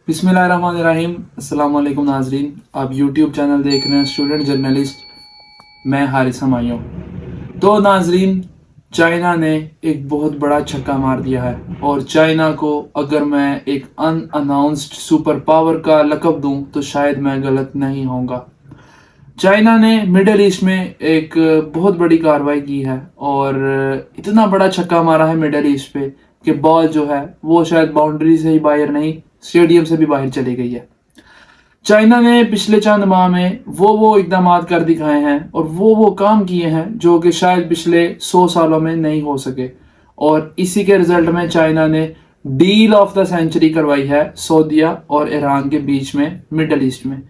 बिस्मिल्लाहिर्रहमानिर्रहीम। अस्सलाम वालेकुम नाजरीन, आप यूट्यूब चैनल देख रहे हैं स्टूडेंट जर्नलिस्ट, मैं हारिस हमायूं। तो नाजरीन, चाइना ने एक बहुत बड़ा छक्का मार दिया है और चाइना को अगर मैं एक अनअनाउंस्ड सुपर पावर का लक़ब दूं तो शायद मैं गलत नहीं होऊंगा। चाइना ने मिडल ईस्ट में एक बहुत बड़ी कार्रवाई की है और इतना बड़ा छक्का मारा है मिडल ईस्ट पे कि बॉल जो है वो शायद बाउंड्री से ही बाहर नहीं, स्टेडियम से भी बाहर चली गई है। चाइना ने पिछले चंद माह में वो इकदाम कर दिखाए हैं और वो काम किए हैं जो कि शायद पिछले 100 सालों में नहीं हो सके, और इसी के रिजल्ट में चाइना ने डील ऑफ द सेंचुरी करवाई है सऊदीया और ईरान के बीच में मिडल ईस्ट में।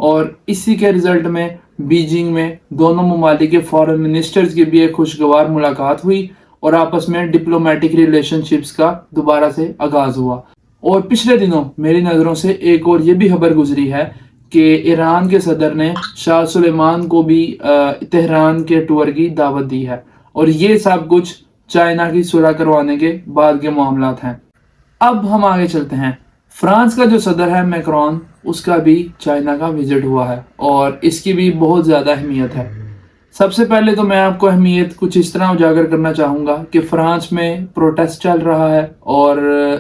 और इसी के रिजल्ट में बीजिंग में दोनों ममालिक के फॉरेन मिनिस्टर्स की भी एक खुशगवार मुलाकात हुई और आपस में डिप्लोमेटिक रिलेशनशिप्स का दोबारा से आगाज हुआ। और पिछले दिनों मेरी नज़रों से एक और ये भी खबर गुजरी है कि ईरान के सदर ने शाह सुलेमान को भी तेहरान के टूर की दावत दी है, और ये सब कुछ चाइना की सुलह करवाने के बाद के मामलात हैं। अब हम आगे चलते हैं। फ्रांस का जो सदर है मैक्रोन, उसका भी चाइना का विजिट हुआ है और इसकी भी बहुत ज़्यादा अहमियत है। सबसे पहले तो मैं आपको अहमियत कुछ इस तरह उजागर करना चाहूँगा कि फ्रांस में प्रोटेस्ट चल रहा है, और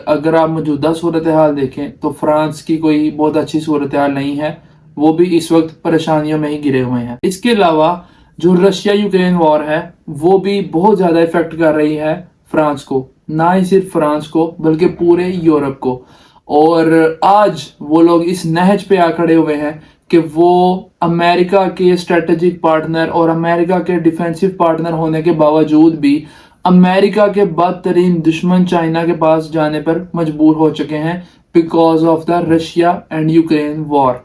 अगर आप मौजूदा सूरत हाल देखें तो फ्रांस की कोई बहुत अच्छी सूरत हाल नहीं है, वो भी इस वक्त परेशानियों में ही गिरे हुए हैं। इसके अलावा जो रशिया यूक्रेन वॉर है वो भी बहुत ज़्यादा इफेक्ट कर रही है फ्रांस को, ना ही सिर्फ फ्रांस को बल्कि पूरे यूरोप को। और आज वो लोग इस नहज पे आ खड़े हुए हैं कि वो अमेरिका के स्ट्रेटेजिक पार्टनर और अमेरिका के डिफेंसिव पार्टनर होने के बावजूद भी अमेरिका के बदतरीन दुश्मन चाइना के पास जाने पर मजबूर हो चुके हैं because of the Russia and Ukraine war.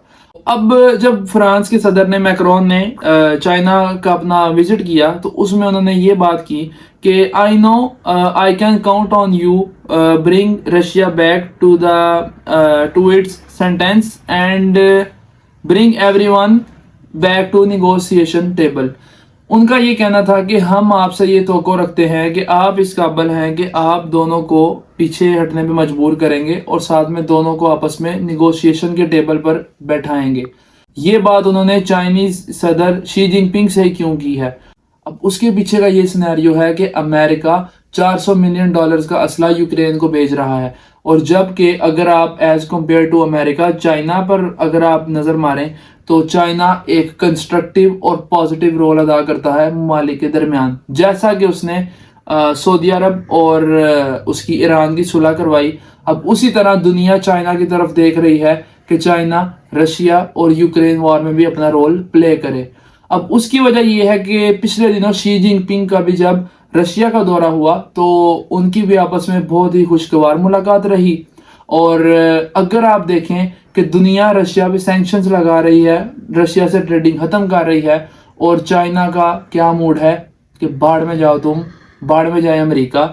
अब जब फ्रांस के सदर ने मैक्रोन ने चाइना का अपना विजिट किया तो उसमें उन्होंने ये बात की कि I know I can count on you bring Russia back to its sentence and bring everyone back to negotiation table. उनका ये कहना था कि हम आपसे ये तवक्को रखते हैं कि आप इस काबिल हैं कि आप दोनों को पीछे हटने पे मजबूर करेंगे और साथ में दोनों को आपस में निगोशिएशन के टेबल पर बैठाएंगे। ये बात उन्होंने चाइनीज सदर शी जिनपिंग से क्यों की है? अब उसके पीछे का ये सिनेरियो है कि अमेरिका $400 मिलियन का असला यूक्रेन को भेज रहा है, और जबकि अगर आप as compare to America China पर अगर आप नज़र मारें तो चाइना एक कंस्ट्रक्टिव और पॉजिटिव रोल अदा करता है ममालिक के दरमियान, जैसा कि उसने सऊदी अरब और उसकी ईरान की सुलह करवाई। अब उसी तरह दुनिया चाइना की तरफ देख रही है कि चाइना रशिया और यूक्रेन वॉर में भी अपना रोल प्ले करे। अब उसकी वजह यह है कि पिछले दिनों शी जिनपिंग का भी जब रशिया का दौरा हुआ तो उनकी भी आपस में बहुत ही खुशगवार मुलाकात रही। और अगर आप देखें कि दुनिया रशिया पे सैंक्शंस लगा रही है, रशिया से ट्रेडिंग खत्म कर रही है, और चाइना का क्या मूड है कि बाढ़ में जाओ तुम, बाढ़ में जाए अमेरिका।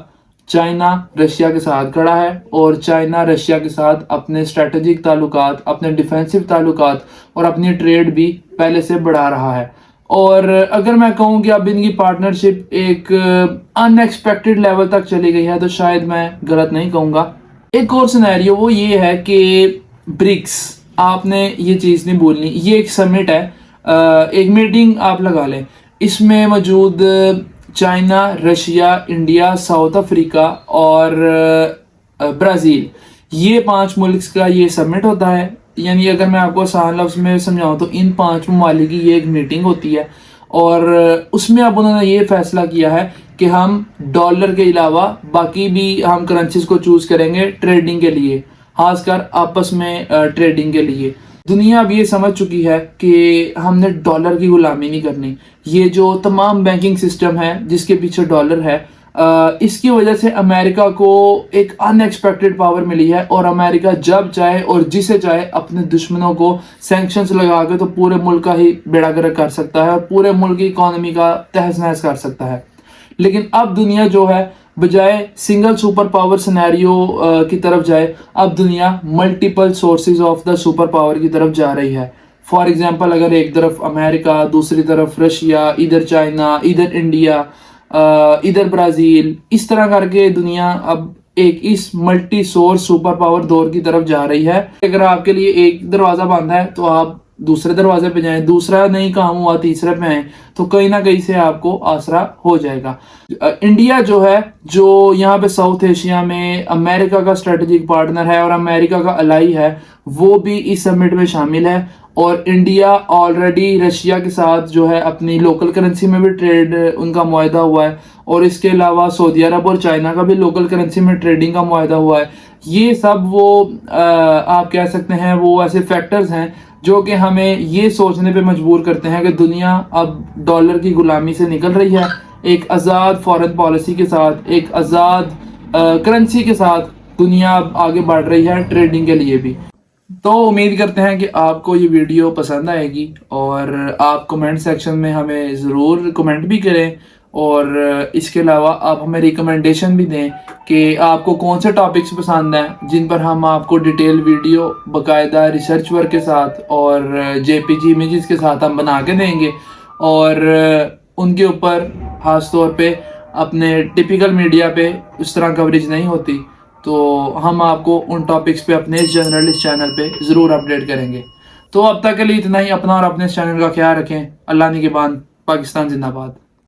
चाइना रशिया के साथ खड़ा है और चाइना रशिया के साथ अपने स्ट्रेटेजिक ताल्लुकात, अपने डिफेंसिव ताल्लुकात और अपनी ट्रेड भी पहले से बढ़ा रहा है। और अगर मैं कहूँ कि अब इनकी पार्टनरशिप एक अनएक्सपेक्टेड लेवल तक चली गई है तो शायद मैं गलत नहीं कहूँगा। एक और सिनेरियो वो ये है कि ब्रिक्स, आपने ये चीज़ नहीं भूलनी, ये एक समिट है, एक मीटिंग आप लगा लें, इसमें मौजूद China, Russia, India, south Africa और ब्राज़ील, ये 5 मुल्क का ये समिट होता है। यानी अगर मैं आपको आसान लफ्ज़ में समझाऊं तो इन 5 ममालिक की ये एक मीटिंग होती है, और उसमें अब उन्होंने ये फैसला किया है कि हम डॉलर के अलावा बाकी भी हम करेंसीज को चूज़ करेंगे ट्रेडिंग के लिए, खासकर आपस में ट्रेडिंग के लिए। दुनिया अब ये समझ चुकी है कि हमने डॉलर की गुलामी नहीं करनी। ये जो तमाम बैंकिंग सिस्टम है जिसके पीछे डॉलर है, इसकी वजह से अमेरिका को एक अनएक्सपेक्टेड पावर मिली है, और अमेरिका जब चाहे और जिसे चाहे अपने दुश्मनों को सैंक्शंस लगा के तो पूरे मुल्क का ही बेड़ा गर्क कर सकता है और पूरे मुल्क की इकोनॉमी का तहस नहस कर सकता है। लेकिन अब दुनिया जो है बजाय सिंगल सुपर पावर सिनेरियो की तरफ जाए, अब दुनिया multiple sources of the super power की तरफ जा रही है। फॉर एग्जांपल, अगर एक तरफ अमेरिका, दूसरी तरफ रशिया, इधर चाइना, इधर इंडिया, इधर ब्राज़ील, इस तरह करके दुनिया अब एक इस मल्टी सोर्स सुपर पावर दौर की तरफ जा रही है। अगर आपके लिए एक दरवाजा बंद है तो आप दूसरे दरवाजे पे जाएं, दूसरा नहीं काम हुआ तीसरे पे आए, तो कहीं ना कहीं से आपको आसरा हो जाएगा। इंडिया जो है, जो यहाँ पे साउथ एशिया में अमेरिका का स्ट्रेटेजिक पार्टनर है और अमेरिका का अलाई है, वो भी इस समिट में शामिल है। और इंडिया ऑलरेडी रशिया के साथ जो है अपनी लोकल करेंसी में भी ट्रेड उनका मुआहदा हुआ है, और इसके अलावा सऊदी अरब और चाइना का भी लोकल करेंसी में ट्रेडिंग का मुआहदा हुआ है। ये सब वो आप कह सकते हैं वो ऐसे फैक्टर्स हैं जो कि हमें ये सोचने पे मजबूर करते हैं कि दुनिया अब डॉलर की गुलामी से निकल रही है, एक आज़ाद फॉरेन पॉलिसी के साथ, एक आज़ाद करेंसी के साथ दुनिया अब आगे बढ़ रही है ट्रेडिंग के लिए भी। तो उम्मीद करते हैं कि आपको ये वीडियो पसंद आएगी, और आप कमेंट सेक्शन में हमें ज़रूर कमेंट भी करें, और इसके अलावा आप हमें रिकमेंडेशन भी दें कि आपको कौन से टॉपिक्स पसंद हैं जिन पर हम आपको डिटेल वीडियो बाकायदा रिसर्च वर्क के साथ और जेपीजी इमेजेस के साथ हम बना के देंगे, और उनके ऊपर ख़ास तौर पे अपने टिपिकल मीडिया पे उस तरह कवरेज नहीं होती, तो हम आपको उन टॉपिक्स पे अपने इस जर्नलिस्ट चैनल पे ज़रूर अपडेट करेंगे। तो अब तक के लिए इतना ही। अपना और अपने इस चैनल का ख्याल रखें। अल्लाह निगहबान। पाकिस्तान जिंदाबाद।